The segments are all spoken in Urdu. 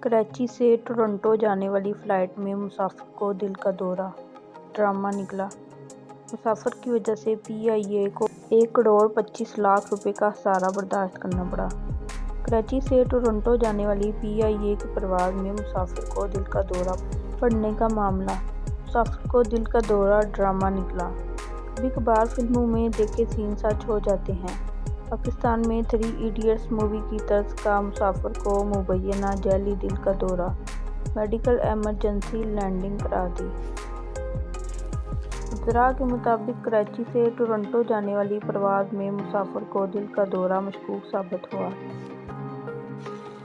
کراچی سے ٹورنٹو جانے والی فلائٹ میں مسافر کو دل کا دورہ، ڈرامہ نکلا۔ مسافر کی وجہ سے پی آئی اے کو 1,25,00,000 روپے کا خسارہ برداشت کرنا پڑا۔ کراچی سے ٹورنٹو جانے والی پی آئی اے کی پرواز میں مسافر کو دل کا دورہ پڑنے کا معاملہ۔ مسافر کو دل کا دورہ، ڈرامہ نکلا۔ کبھی کبھار فلموں میں دیکھے سین سچ ہو جاتے ہیں۔ پاکستان میں 3 ایڈیٹس مووی کی طرز کا مسافر کو مبینہ ذیلی دل کا دورہ، میڈیکل ایمرجنسی لینڈنگ قرار دی۔ اطلاع کے مطابق کراچی سے ٹورنٹو جانے والی پرواز میں مسافر کو دل کا دورہ مشکوک ثابت ہوا۔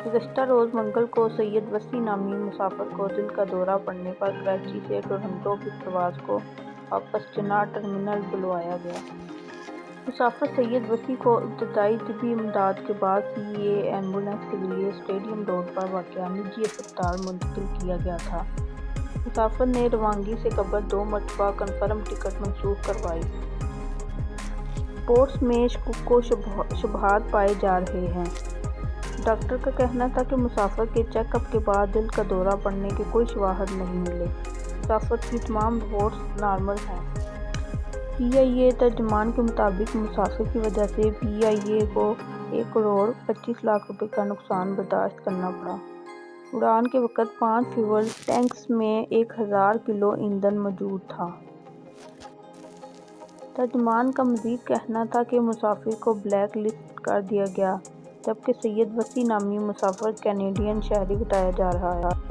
گزشتہ روز منگل کو سید وسیع نامی مسافر کو دل کا دورہ پڑنے پر کراچی سے ٹورنٹو کی پرواز کو واپس جناح ٹرمینل بلوایا گیا۔ مسافر سید وسیع کو ابتدائی طبی امداد کے بعد سی اے ایمبولینس کے ذریعے اسٹیڈیم روڈ پر واقع نجی اسپتال منتقل کیا گیا تھا۔ مسافر نے روانگی سے قبل 2 مرتبہ کنفرم ٹکٹ منسوخ کروائی۔ رپورٹس میں شکوک و شبہات پائے جا رہے ہیں۔ ڈاکٹر کا کہنا تھا کہ مسافر کے چیک اپ کے بعد دل کا دورہ پڑنے کے کوئی شواہد نہیں ملے۔ مسافر کی تمام رپورٹس نارمل ہیں۔ پی آئی اے ترجمان کے مطابق مسافر کی وجہ سے پی آئی اے کو 1,25,00,000 روپے کا نقصان برداشت کرنا پڑا۔ اڑان کے وقت 5 فیول ٹینکس میں 1,000 کلو ایندھن موجود تھا۔ ترجمان کا مزید کہنا تھا کہ مسافر کو بلیک لسٹ کر دیا گیا، جبکہ سید وسیع نامی مسافر کینیڈین شہری بتایا جا رہا ہے۔